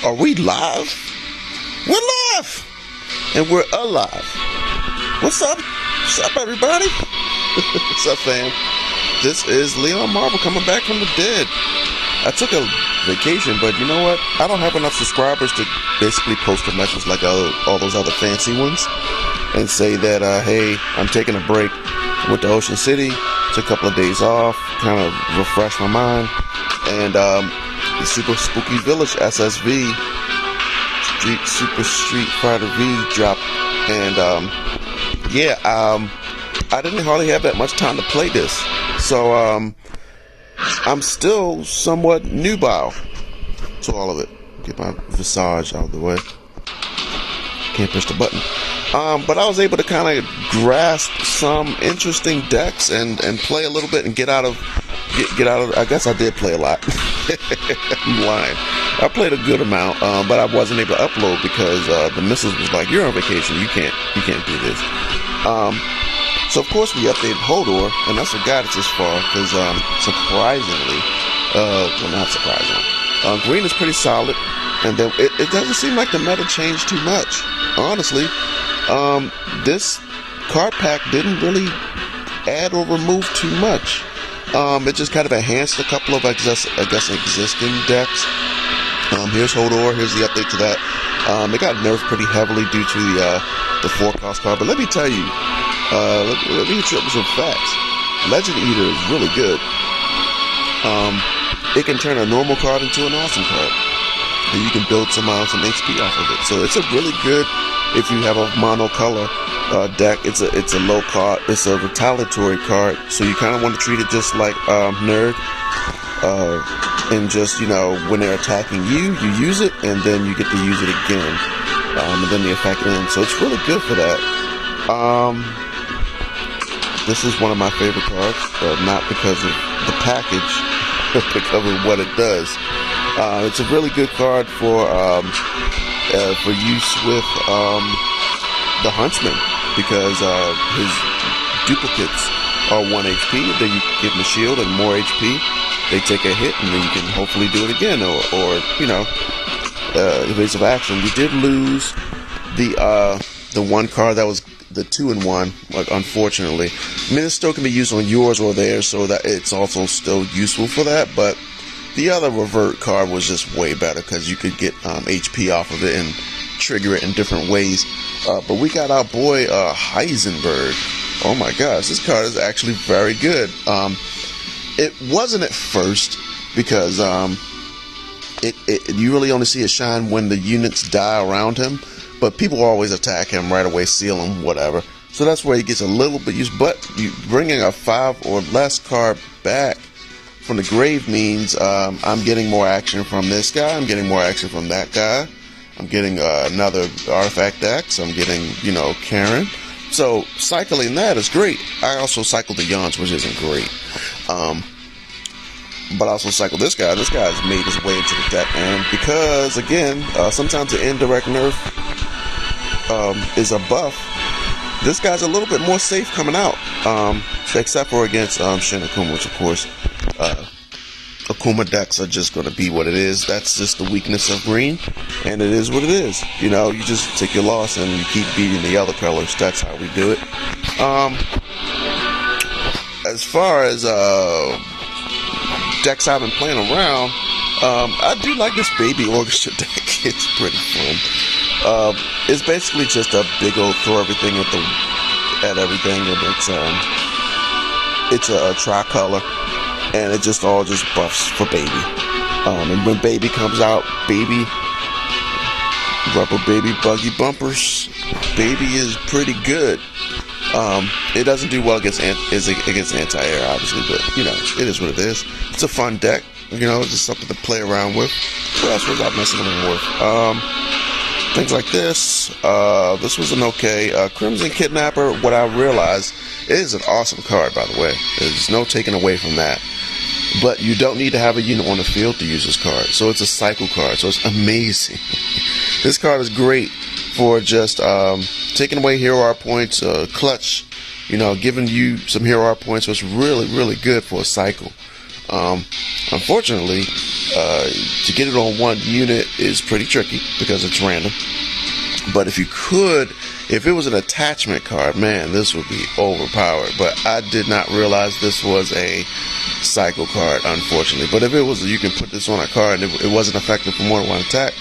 Are we live? We're live! And we're alive. What's up? What's up, everybody? What's up, fam? This is Leonmarvel coming back from the dead. I took a vacation, but you know what? I don't have enough subscribers to basically post a message like all those other fancy ones and say that, hey, I'm taking a break. Went to Ocean City, took a couple of days off, kind of refreshed my mind, and the Super Spooky Village SSV Super Street Fighter V dropped, and I didn't hardly have that much time to play this, so I'm still somewhat nubile to all of it. Get my visage out of the way. Can't push the button. But I was able to kind of grasp some interesting decks and play a little bit and get out of. I guess I did play a lot. I'm lying. I played a good amount, but I wasn't able to upload because the missus was like, "You're on vacation. You can't do this." So of course we updated Hodor, and that's what got it this far. Because surprisingly, well, not surprisingly, green is pretty solid, and then it doesn't seem like the meta changed too much. Honestly, this card pack didn't really add or remove too much. It just kind of enhanced a couple of, I guess, existing decks. Here's Hodor. Here's the update to that. It got nerfed pretty heavily due to the 4-cost card. But let me tell you, let me hit you up with some facts. Legend Eater is really good. It can turn a normal card into an awesome card, and you can build some HP off of it. So it's a really good, if you have a monocolor deck. It's a low card. It's a retaliatory card, so you kind of want to treat it just like Nerd, and just, you know, when they're attacking you use it, and then you get to use it again, and then the effect ends. So it's really good for that. This is one of my favorite cards, not because of the package, but because of what it does. It's a really good card for use with the Huntsman, because his duplicates are 1 HP. Then you give them a shield and more HP. They take a hit, and then you can hopefully do it again, or you know, evasive action. We did lose the one card that was the 2-in-1, like, unfortunately. I mean, it still can be used on yours or theirs, so that it's also still useful for that. But the other revert card was just way better because you could get HP off of it and trigger it in different ways. But we got our boy Heisenberg. Oh my gosh, this card is actually very good. It wasn't at first because you really only see it shine when the units die around him. But people always attack him right away, seal him, whatever. So that's where he gets a little bit used. But you bringing a 5 or less card back from the grave means I'm getting more action from this guy. I'm getting more action from that guy. I'm getting another artifact X. I'm getting, you know, Karen. So cycling that is great. I also cycle the Yawns, which isn't great. But I also cycle this guy. This guy's made his way into the deck, and because, again, sometimes the indirect nerf is a buff, this guy's a little bit more safe coming out, except for against Shin Akuma, which, of course, Akuma decks are just going to be what it is. That's just the weakness of green, and it is what it is. You know, you just take your loss and you keep beating the other colors. That's how we do it. As far as decks I've been playing around, I do like this Baby Orchestra deck. It's pretty fun. It's basically just a big old throw everything at everything, and it's a tricolor, and it just all buffs for Baby. And when Baby comes out, Baby, rubber Baby buggy bumpers, Baby is pretty good. It doesn't do well against anti-air, obviously, but, you know, it is what it is. It's a fun deck, you know, it's just something to play around with. What else was I messing around with? Things like this. This was an okay. Crimson Kidnapper, what I realized, it is an awesome card, by the way. There's no taking away from that. But you don't need to have a unit on the field to use this card. So it's a cycle card, so it's amazing. This card is great for just taking away hero art points, clutch, you know, giving you some hero art points. So it's really, really good for a cycle. Unfortunately, to get it on one unit is pretty tricky because it's random. But if it was an attachment card, man, this would be overpowered. But I did not realize this was a cycle card, unfortunately. But if it was, you can put this on a card and it wasn't effective for more than one attack.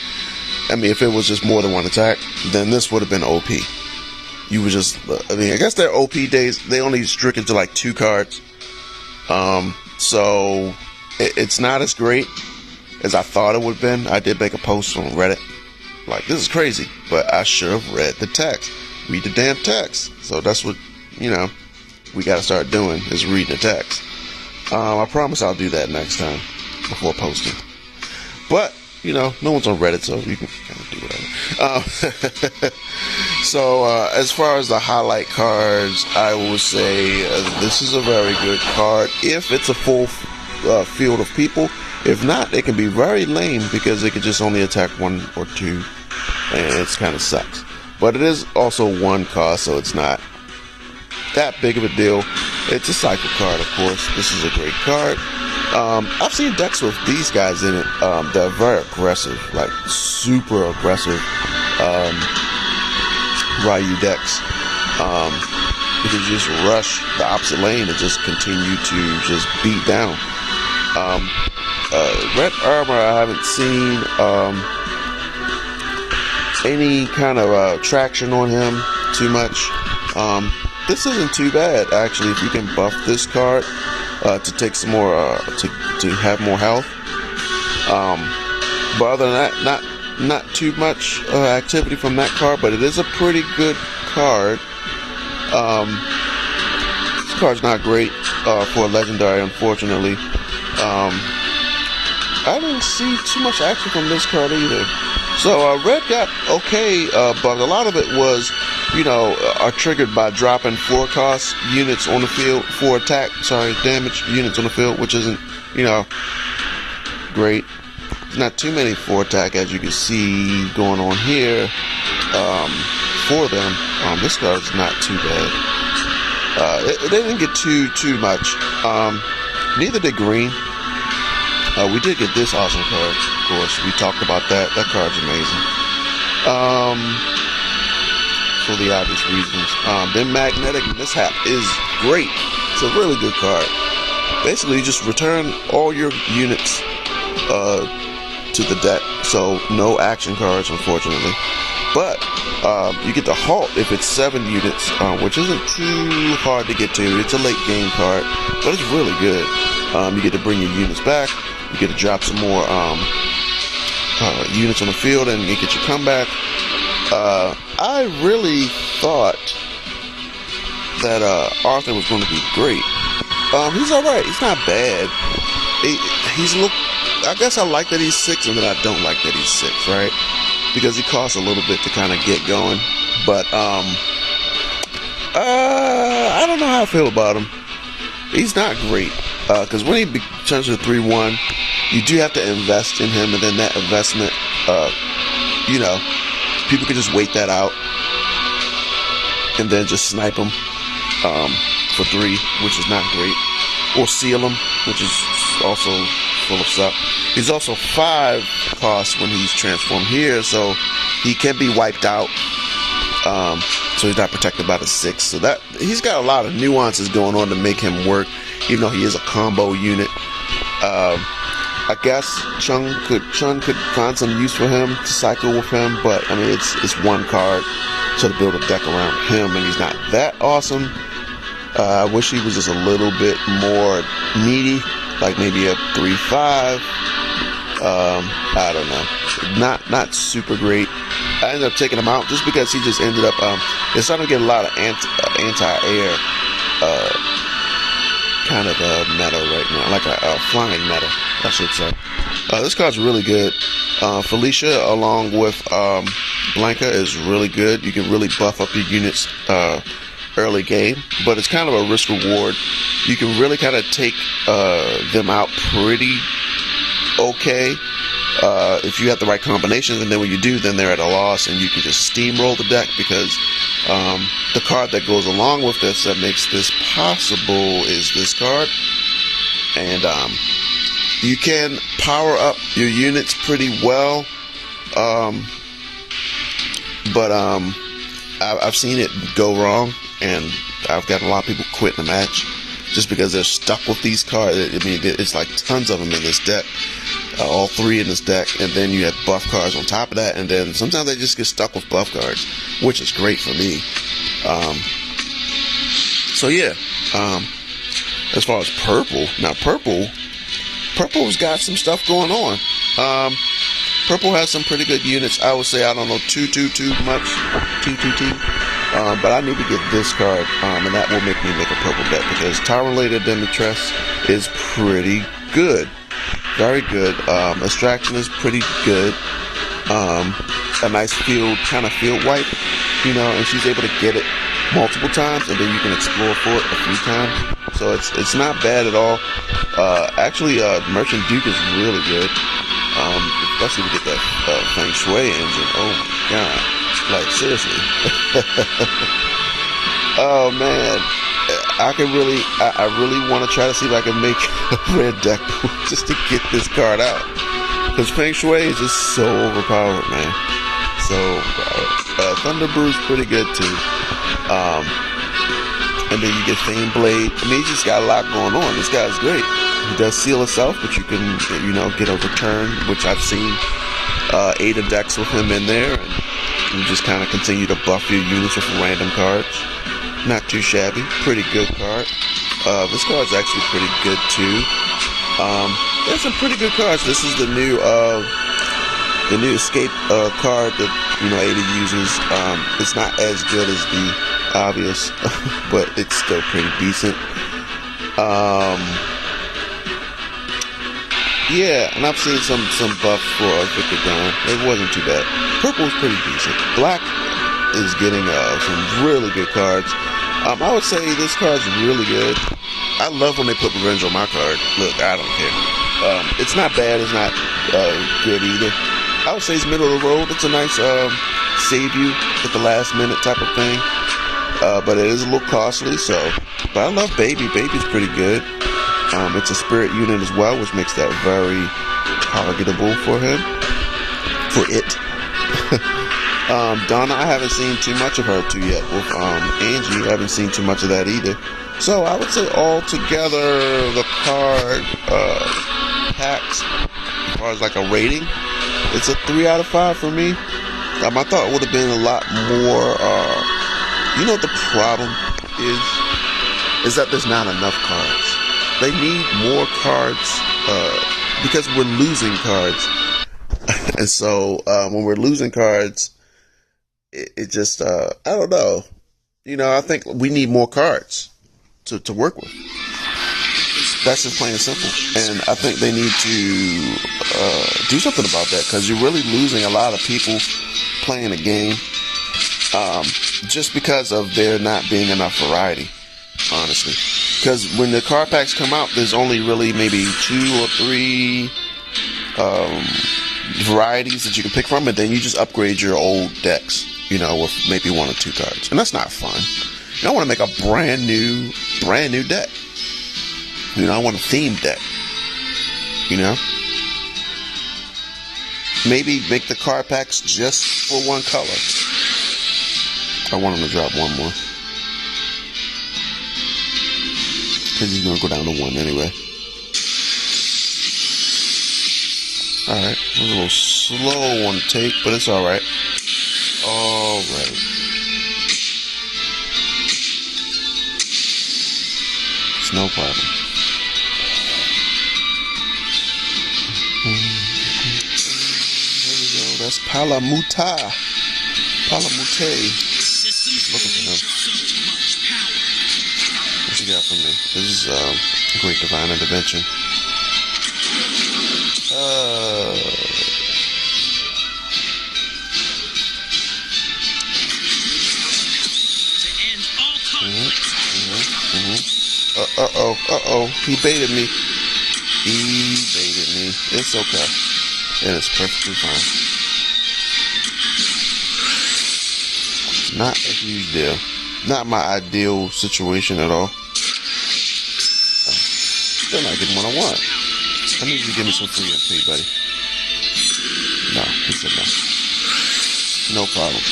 I mean, if it was just more than one attack, then this would have been OP. You would just, I mean, I guess their OP days, they only stricken to like 2 cards. So it's not as great as I thought it would have been. I did make a post on Reddit. Like, this is crazy, but I should have read the text. Read the damn text. So that's what, we got to start doing, is reading the text. I promise I'll do that next time before posting. But, no one's on Reddit, so you can kind of do whatever. So, as far as the highlight cards, I will say this is a very good card if it's a full field of people. If not, it can be very lame because it could just only attack 1 or 2, and it's kind of sucks. But it is also 1 cost, so it's not that big of a deal. It's a cycle card, of course. This is a great card. I've seen decks with these guys in it that are very aggressive, like super aggressive Ryu decks. Because you just rush the opposite lane and just continue to just beat down. Red Armor, I haven't seen any kind of traction on him too much. This isn't too bad, actually, if you can buff this card to take some more, to have more health. But other than that, not too much activity from that card, but it is a pretty good card. This card's not great for a legendary, unfortunately. I didn't see too much action from this card either. So Red got okay, but a lot of it was, are triggered by dropping 4 cost units on the field, damage units on the field, which isn't, great. There's not too many 4 attack, as you can see going on here, for them. This card's not too bad. They didn't get too much. Neither did green. We did get this awesome card, of course. We talked about that. That card's amazing. For the obvious reasons. Then Magnetic Mishap is great. It's a really good card. Basically, you just return all your units to the deck. So, no action cards, unfortunately. But, you get the halt if it's 7 units, which isn't too hard to get to. It's a late game card, but it's really good. You get to bring your units back. You get to drop some more units on the field and you get your comeback. I really thought that Arthur was going to be great. He's alright. He's not bad. I guess I like that he's 6 and then I don't like that he's 6, right? Because he costs a little bit to kind of get going. But I don't know how I feel about him. He's not great. Because when he turns to 3-1, you do have to invest in him, and then that investment, people can just wait that out and then just snipe him for 3, which is not great. Or seal him, which is also full of suck. He's also 5 costs when he's transformed here, so he can be wiped out. So he's not protected by the 6. So that he's got a lot of nuances going on to make him work, even though he is a combo unit. I guess Chun could find some use for him to cycle with him, but I mean it's 1 card, so to build a deck around him, and he's not that awesome. I wish he was just a little bit more meaty, like maybe a 3-5. I don't know, not super great. I ended up taking him out just because he just ended up. It's starting to get a lot of anti-air kind of meta right now, like a flying meta, I should say. This card's really good. Felicia along with Blanca is really good. You can really buff up your units early game, but it's kind of a risk reward. You can really kind of take them out pretty okay if you have the right combinations, and then when you do, then they're at a loss, and you can just steamroll the deck because the card that goes along with this that makes this possible is this card. and you can power up your units pretty well, but I've seen it go wrong, and I've got a lot of people quit the match just because they're stuck with these cards. I mean, it's like tons of them in this deck, all 3 in this deck, and then you have buff cards on top of that, and then sometimes they just get stuck with buff cards, which is great for me. So yeah, as far as purple, now purple's got some stuff going on. Purple has some pretty good units. I would say, I don't know too much, but I need to get this card, and that will make me make a purple deck, because Tyrolator Demetress is pretty good, very good. Extraction is pretty good. A nice kind of field wipe, and she's able to get it multiple times, and then you can explore for it a few times. So it's not bad at all. Actually, Merchant Duke is really good. Especially to get that Feng Shui engine. Oh my god. Like, seriously. Oh man. I really want to try to see if I can make a red deck just to get this card out. Because Feng Shui is just so overpowered, man. So, Thunder Brew's pretty good too. And then you get Fame Blade. I mean, he's just got a lot going on. This guy's great. He does seal itself, but you can, get a return, which I've seen 8 decks with him in there, and you just kind of continue to buff your units with random cards. Not too shabby. Pretty good card. This card's actually pretty good too. There's some pretty good cards. This is the new escape card that Ada uses. It's not as good as the obvious, but it's still pretty decent. Yeah, and I've seen some buff for Victor Dawn. It wasn't too bad. Purple's pretty decent. Black is getting some really good cards. I would say this card's really good. I love when they put revenge on my card. Look, I don't care. It's not bad. It's not good either. I would say it's middle of the road. It's a nice save you at the last minute type of thing. But it is a little costly. But I love Baby. Baby's pretty good. It's a spirit unit as well, which makes that very targetable for him. For it. Donna, I haven't seen too much of her too yet. With Angie, I haven't seen too much of that either. So I would say all together, the card packs, as far as like a rating, it's a 3 out of 5 for me. I thought it would have been a lot more. You know what the problem is that there's not enough cards. They need more cards because we're losing cards. And so when we're losing cards, it just, I don't know. I think we need more cards to work with. That's just plain and simple. And I think they need to do something about that, because you're really losing a lot of people playing a game just because of there not being enough variety, honestly. Because when the card packs come out, there's only really maybe 2 or 3 varieties that you can pick from, and then you just upgrade your old decks, with maybe 1 or 2 cards. And that's not fun. I want to make a brand new deck. I want a themed deck. Maybe make the card packs just for 1 color. I want them to drop 1 more. Because he's going to go down to 1 anyway. Alright, a little slow on take, but it's alright. Alright. It's no problem. There we go. That's Palamute. Looking for him. What you got for me? This is Great Divine Intervention. Uh-oh. He baited me. It's okay. And it's perfectly fine. Not a huge deal. Not my ideal situation at all. still not getting what I want. I need you to give me some free MP, buddy. No, he said no. No problem.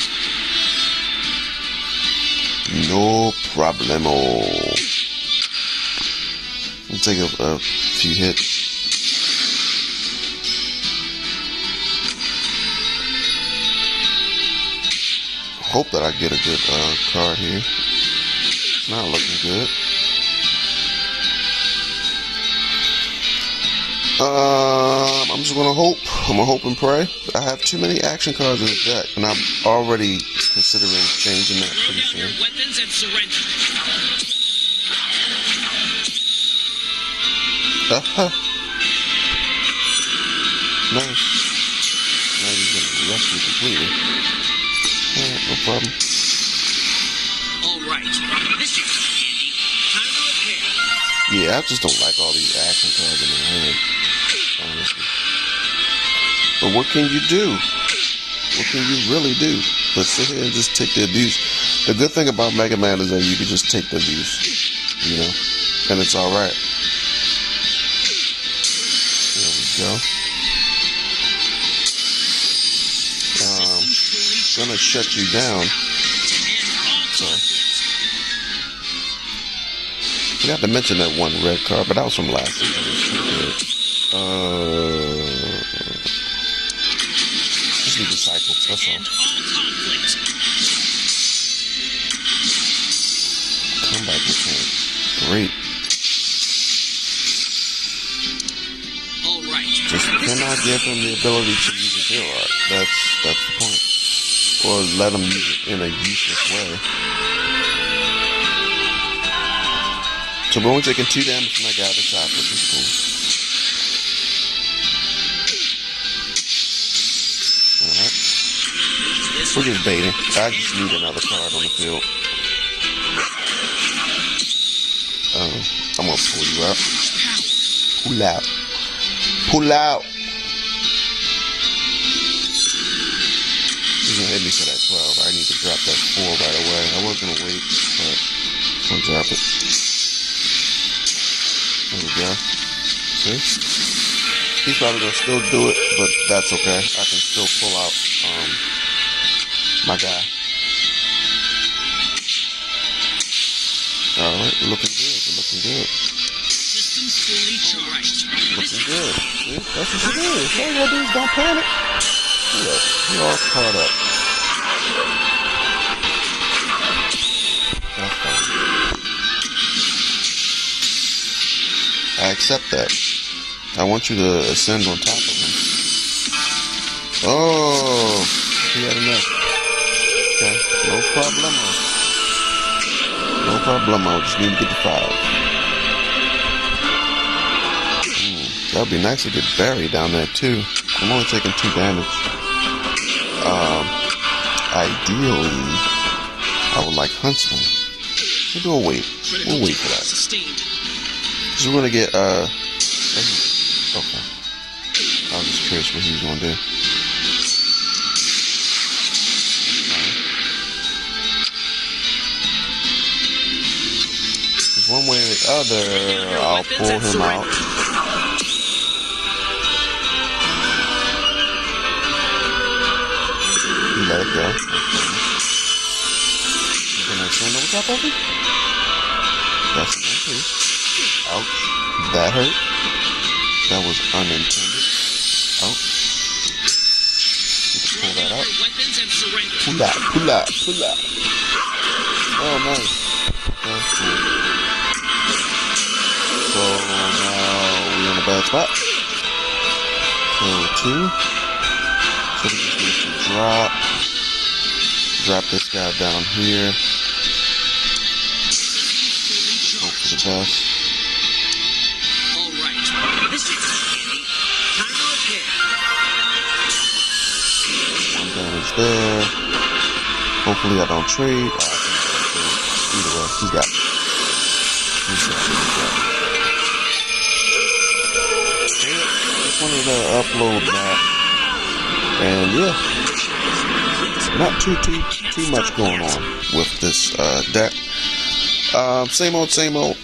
No problemo. I'll take a few hits. Hope that I get a good card here. It's not looking good. I'm just gonna hope. I'm gonna hope and pray. I have too many action cards in the deck, and I'm already considering changing that pretty soon. Nice. Now you're gonna rush me completely. Alright, no problem. Alright. This is handy. Time to repair. Yeah, I just don't like all these action cards in my hand. Honestly. But what can you do? What can you really do? But sit here and just take the abuse. The good thing about Mega Man is that you can just take the abuse. You know? And it's alright. There we go. Gonna shut you down. Sorry. Forgot to mention that one red card, but that was from last season. Just need to cycle, that's all. Comeback mechanic. Great. Just cannot give him the ability to use his hero art. That's the point. Or let him use it in a useless way. So we're only taking 2 damage from that guy at the top, which is cool. Alright. We're just baiting. I just need another card on the field. I'm gonna pull you out. Pull out. Pull out! He's gonna hit me for that 12. I need to drop that 4 right away. I was gonna wait, but I'm gonna drop it. There we go. See? He's probably gonna still do it, but that's okay. I can still pull out my guy. Alright, we're looking good. We're looking good. Systems fully charged. Looking good. See? That's what you do. All you gotta do is don't panic. Yeah, you're all caught up. That's fine. I accept that. I want you to ascend on top of him. Oh, he had enough. Okay, no problemo. No problemo. Just need to get to 5. That would be nice to get buried down there too. I'm only taking 2 damage. Ideally, I would like Huntsman. Maybe we'll wait. We'll wait for that. Because we're gonna get, okay. I was just curious what he was gonna do. There's one way or the other, I'll pull him out. Let it go. You gonna stand over top of it? That's an MP. Ouch. That hurt. That was unintended. Ouch. You can pull that out. Pull out, pull out, pull out. Oh, nice. That's cool. So now we're in a bad spot. So 2. So we just need to drop this guy down here. Hope for the best. Alright. This is handy. Time to repair. 1 damage there. Hopefully I don't trade. Either way, he's got it. He's got it. Just wanted to upload that. And yeah, not too much going on with this deck. Same old.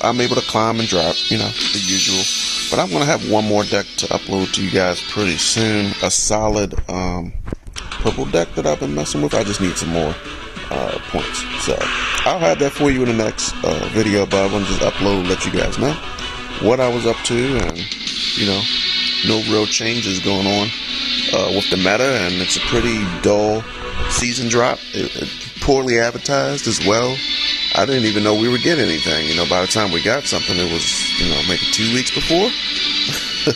I'm able to climb and drop, you know, the usual. But I'm going to have one more deck to upload to you guys pretty soon. A solid purple deck that I've been messing with. I just need some more points. So I'll have that for you in the next video, but I want to just upload, let you guys know what I was up to, and you know, no real changes going on with the meta, and it's a pretty dull season drop. It poorly advertised as well. I didn't even know we were getting anything. You know, by the time we got something, it was, you know, maybe 2 weeks before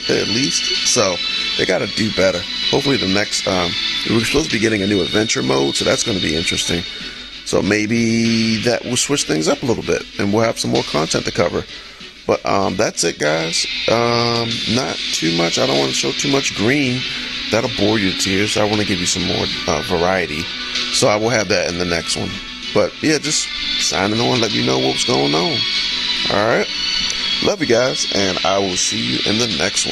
at least. So they got to do better. Hopefully the next we were supposed to be getting a new adventure mode, so that's going to be interesting. So maybe that will switch things up a little bit, and we'll have some more content to cover. But that's it, guys. Not too much. I don't want to show too much green. That'll bore you to tears. I want to give you some more variety. So I will have that in the next one. But yeah, just signing on, let you know what's going on. Alright. Love you guys, and I will see you in the next one.